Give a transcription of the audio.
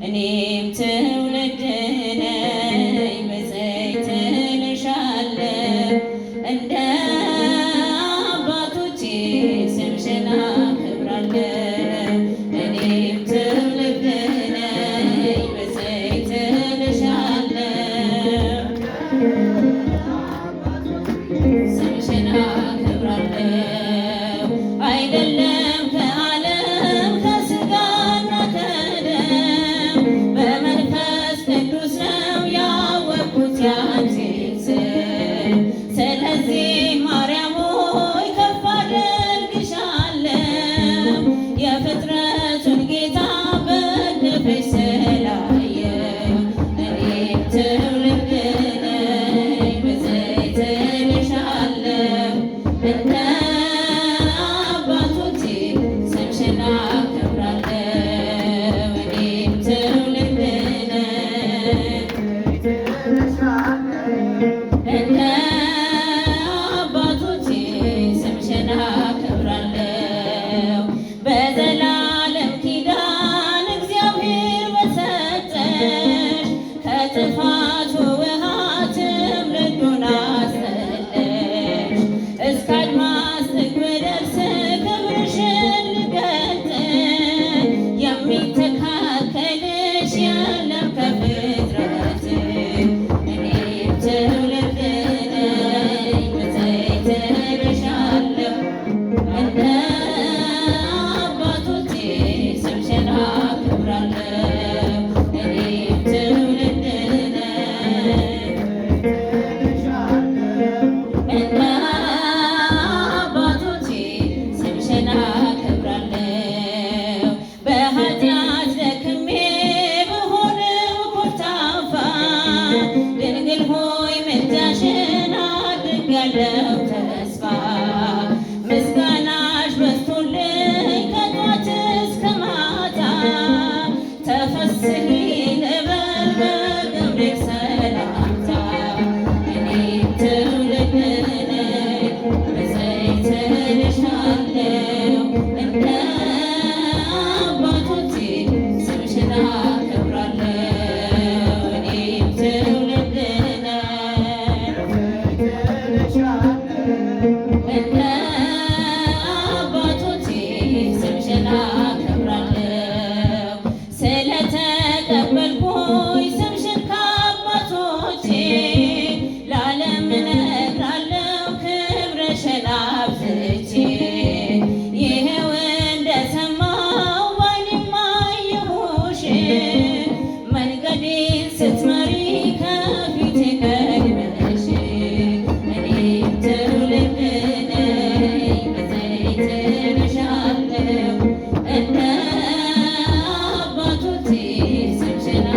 እኔም ትውልድ ነኝ በዘይት እልሻለሁ እንደ አባቶቼ ስምሽን አከብራለሁ። እኔም ትውልድ ነኝ በዘይት እልሻለሁ ስምሽን አከብራለሁ። አይደለም ከዓለም ከሥጋና ከደም በመንፈስ ቅዱስ ነው ያወቅሁት ያንቺን ስም። ስለዚህ ማርያም ሆይ ከፍ አደርግሻለሁ የፍጥረቱን ጌታ በክንፍሽ ስላየሁ። እኔም ትውልድ ነኝ በዘይት እልሻለሁ እንደ አባቶቼ ስምሽን አከብራለሁ። እኔም ትውልድ ነኝ እንደ አባቶቼ ስምሽን አከብራለሁ። በዘላለም ኪዳን እግዚአብሔር በሰጠሽ ከጥፋቱ ውሃ ትምልዱን አስጠለሽ። እስከ አድማስ ጥግ ብደርስ ክብርሽን ልገልጥ የሚተካከልሽ የለም ከፍጥረት። እኔም ትውልድ ነኝ በዘይት እልሻለሁ እንደ አባቶቼ ስምሽን አከብራለሁ። እኔም ትውልድ ነኝ እንደ አባቶቼ ስምሽን አከብራለሁ። በኃጢአት ደክሜ ብሆንም ኮልታፋ ድንግል ሆይ ምልጃሽን አድርጌያለሁ ተስፋ። ምስጋናሽ በዝቶልኝ ከጧት እስከ ማታ ተፈስሒ ልበል በገብርኤል ሰላምታ። እኔም ትውልድ ነኝ በዘይት እልሻለሁ እንደ አባቶቼ ስምሽን አከብራለሁ። እኔም ትውልድ ነኝ እንደ አባቶቼ ስምሽን አከብራለሁ። ስለተቀበልኩኝ ስምሽን ከአባቶቼ ለዓለም እነግራለሁ ክብርሽን አብዝቼ። ይኸው እንደሰማሁ በዓይኔም አየሁሽ መንገዴን ስትመሪ ከፊቴ ቀድመሽ። እኔም ትውልድ ነኝ በዘይት እልሻለሁ እንደ አባቶቼ ስምሽን